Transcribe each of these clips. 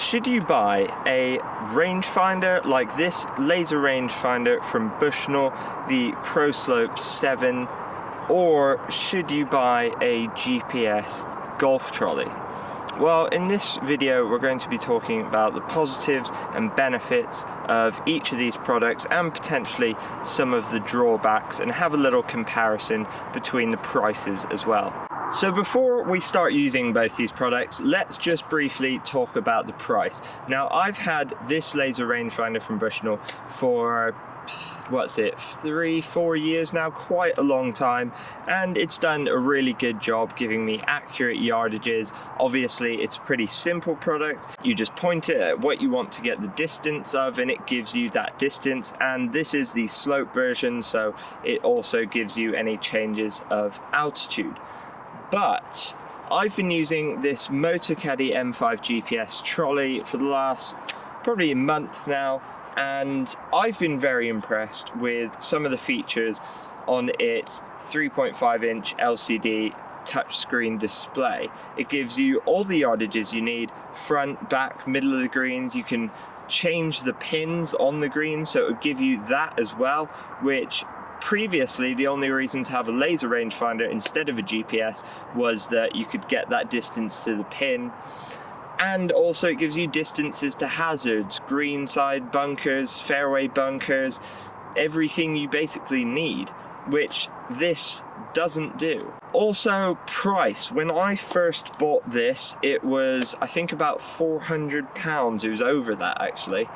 Should you buy a rangefinder like this laser rangefinder from Bushnell, the ProSlope 7, or should you buy a GPS golf trolley? Well, in this video we're going to be talking about the positives and benefits of each of these products and potentially some of the drawbacks, and have a little comparison between the prices as well. So before we start using both these products, let's just briefly talk about the price. Now, I've had this laser rangefinder from Bushnell for, what's it, 3-4 years now, quite a long time, and it's done a really good job giving me accurate yardages. Obviously, it's a pretty simple product. You just point it at what you want to get the distance of, and it gives you that distance. And this is the slope version, so it also gives you any changes of altitude. But I've been using this Motocaddy M5 GPS trolley for the last probably a month now, and I've been very impressed with some of the features on its 3.5-inch LCD touchscreen display. It gives you all the yardages you need, front, back, middle of the greens. You can change the pins on the green, so it would give you that as well, which previously the only reason to have a laser rangefinder instead of a GPS was that you could get that distance to the pin. And also it gives you distances to hazards, greenside bunkers, fairway bunkers, everything you basically need, which this doesn't do. Also, price. When I first bought this, it was, I think, about £400. It was over that, actually.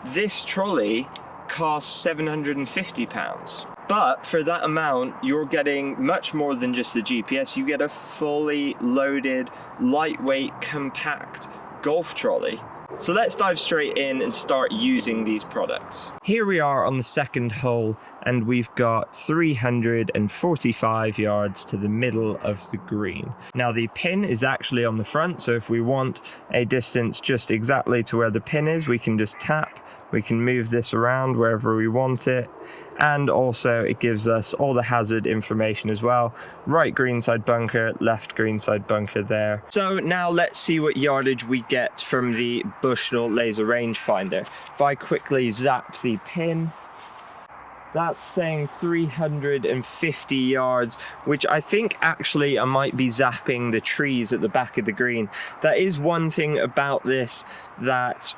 This trolley costs £750. But for that amount, you're getting much more than just the GPS. You get a fully loaded, lightweight, compact golf trolley. So let's dive straight in and start using these products. Here we are on the second hole, and we've got 345 yards to the middle of the green. Now, the pin is actually on the front, so if we want a distance just exactly to where the pin is, we can just tap. We can move this around wherever we want it, and also it gives us all the hazard information as well. Right greenside bunker, left greenside bunker there. So now let's see what yardage we get from the Bushnell laser rangefinder. If I quickly zap the pin, that's saying 350 yards, which I think actually I might be zapping the trees at the back of the green. That is one thing about this that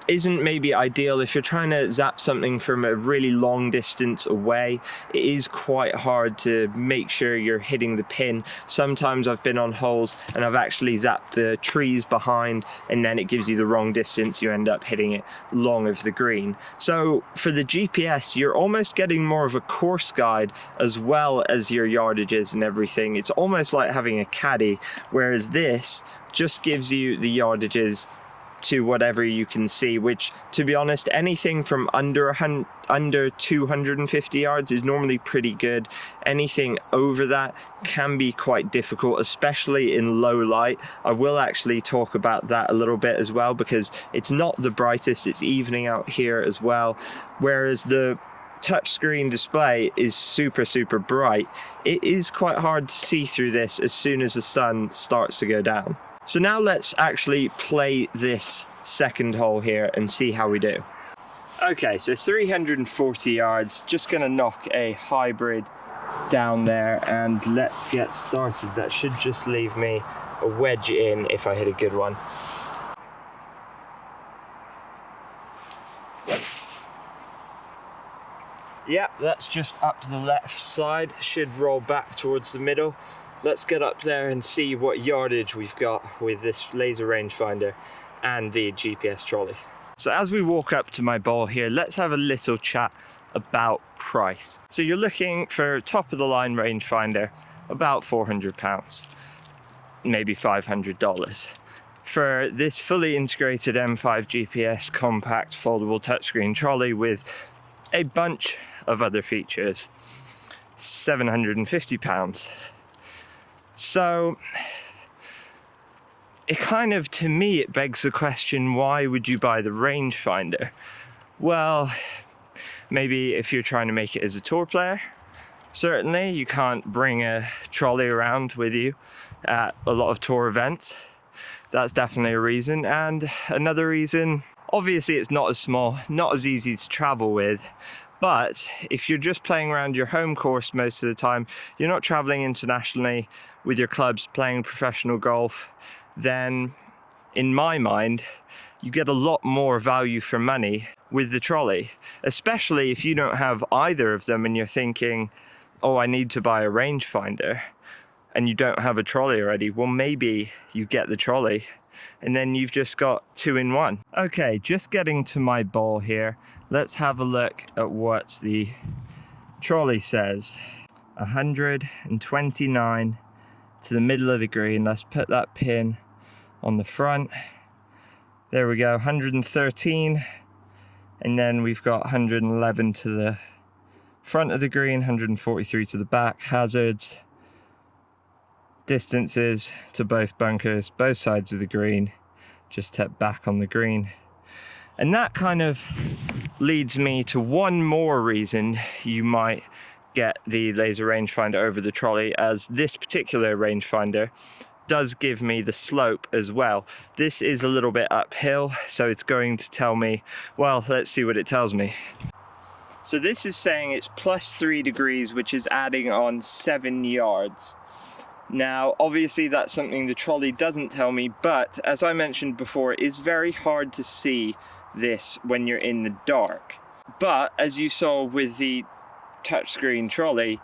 isn't maybe ideal. If you're trying to zap something from a really long distance away, it is quite hard to make sure you're hitting the pin. Sometimes I've been on holes and I've actually zapped the trees behind, and then it gives you the wrong distance. You end up hitting it long of the green. So for the GPS, you're almost getting more of a course guide as well as your yardages and everything. It's almost like having a caddy, whereas this just gives you the yardages to whatever you can see, which, to be honest, anything from under 250 yards is normally pretty good. Anything over that can be quite difficult, especially in low light. I will actually talk about that a little bit as well, because it's not the brightest, it's evening out here as well, whereas the touchscreen display is super bright. It is quite hard to see through this as soon as the sun starts to go down. So now let's actually play this second hole here and see how we do. Okay, so 340 yards, just gonna knock a hybrid down there and let's get started. That should just leave me a wedge in if I hit a good one. Yeah, that's just up to the left side, should roll back towards the middle. Let's get up there and see what yardage we've got with this laser rangefinder and the GPS trolley. So as we walk up to my ball here, let's have a little chat about price. So you're looking for top of the line rangefinder, about £400, maybe $500. For this fully integrated M5 GPS compact foldable touchscreen trolley with a bunch of other features, £750. So it kind of, to me, it begs the question, why would you buy the rangefinder? Well, maybe if you're trying to make it as a tour player. Certainly you can't bring a trolley around with you at a lot of tour events. That's definitely a reason. And another reason, obviously it's not as small, not as easy to travel with, but if you're just playing around your home course most of the time, you're not traveling internationally with your clubs playing professional golf, then in my mind, you get a lot more value for money with the trolley, especially if you don't have either of them and you're thinking, oh, I need to buy a rangefinder, and you don't have a trolley already. Well, maybe you get the trolley and then you've just got 2 in 1. Okay, just getting to my ball here. Let's have a look at what the trolley says. 129 to the middle of the green. Let's put that pin on the front. There we go, 113. And then we've got 111 to the front of the green, 143 to the back. Hazards, distances to both bunkers, both sides of the green, just tap back on the green. And that kind of leads me to one more reason you might get the laser rangefinder over the trolley, as this particular rangefinder does give me the slope as well. This is a little bit uphill, so it's going to tell me, well, let's see what it tells me. So this is saying it's +3 degrees, which is adding on 7 yards. Now, obviously that's something the trolley doesn't tell me, but as I mentioned before, it's very hard to see this when you're in the dark. But as you saw with the touchscreen trolley,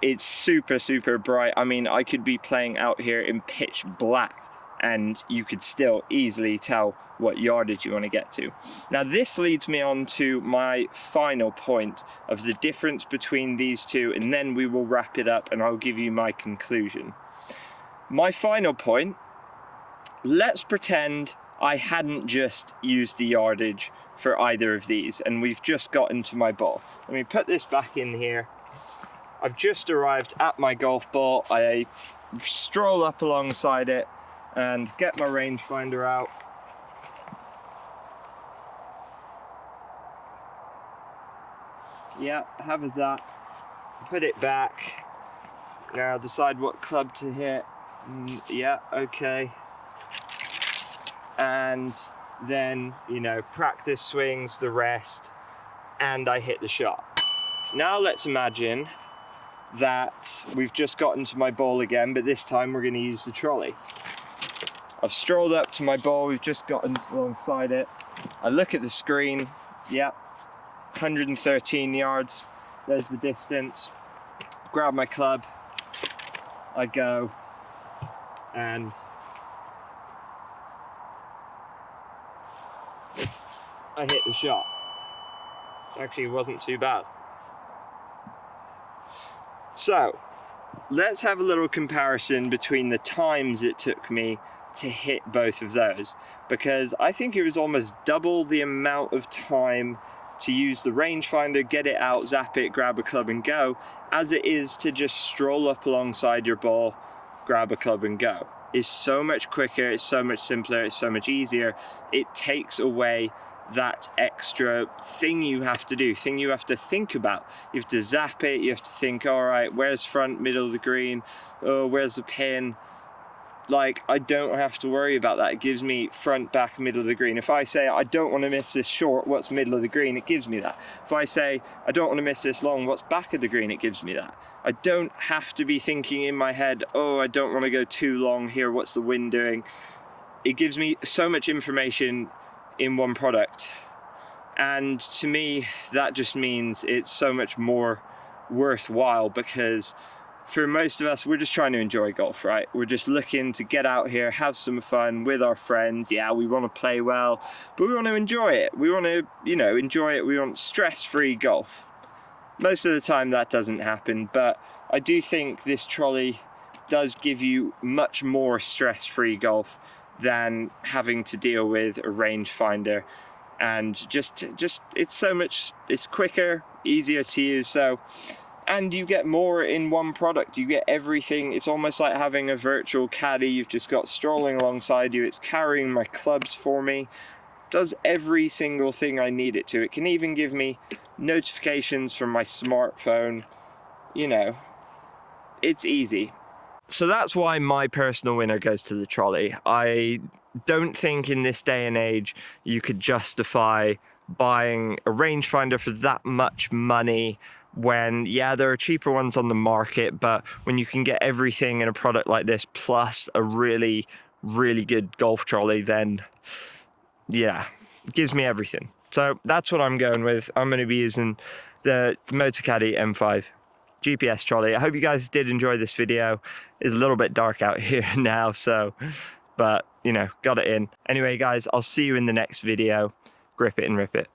it's super bright. I mean, I could be playing out here in pitch black and you could still easily tell what yardage you want to get to. Now this leads me on to my final point of the difference between these two, and then we will wrap it up and I'll give you my conclusion. My final point, let's pretend I hadn't just used the yardage for either of these and we've just gotten to my ball. Let me put this back in here. I've just arrived at my golf ball. I stroll up alongside it and get my rangefinder out. Yeah, have a that. Put it back. Now decide what club to hit. Yeah, okay. And then, you know, practice swings, the rest, and I hit the shot. Now let's imagine that we've just gotten to my ball again, but this time we're going to use the trolley. I've strolled up to my ball, we've just gotten alongside it. I look at the screen, yep, 113 yards, there's the distance. Grab my club, I go, and I hit the shot. Actually, it wasn't too bad. So, let's have a little comparison between the times it took me to hit both of those, because I think it was almost double the amount of time to use the rangefinder, get it out, zap it, grab a club and go, as it is to just stroll up alongside your ball, grab a club and go. It's so much quicker, it's so much simpler, it's so much easier. It takes away that extra thing you have to do, thing you have to think about. You have to zap it, you have to think, all right, where's front, middle of the green, oh, where's the pin? Like, I don't have to worry about that. It gives me front, back, middle of the green. If I say I don't want to miss this short, what's middle of the green? It gives me that. If I say I don't want to miss this long, what's back of the green? It gives me that. I don't have to be thinking in my head, oh, I don't want to go too long here, what's the wind doing? It gives me so much information in one product, and to me that just means it's so much more worthwhile, because for most of us, we're just trying to enjoy golf, right? We're just looking to get out here, have some fun with our friends. Yeah, we want to play well, but we want to enjoy it. We want to, you know, enjoy it. We want stress-free golf. Most of the time that doesn't happen, but I do think this trolley does give you much more stress-free golf than having to deal with a rangefinder, and just it's so much, it's quicker, easier to use, so, and you get more in one product. You get everything. It's almost like having a virtual caddy. You've just got strolling alongside you. It's carrying my clubs for me, does every single thing I need it to. It can even give me notifications from my smartphone. You know, it's easy. So that's why my personal winner goes to the trolley. I don't think in this day and age you could justify buying a rangefinder for that much money when, yeah, there are cheaper ones on the market, but when you can get everything in a product like this plus a really, really good golf trolley, then yeah, it gives me everything. So that's what I'm going with. I'm going to be using the Motocaddy M5 GPS trolley. I hope you guys did enjoy this video. It's a little bit dark out here now, so, but you know, got it in. Anyway guys, I'll see you in the next video. Grip it and rip it.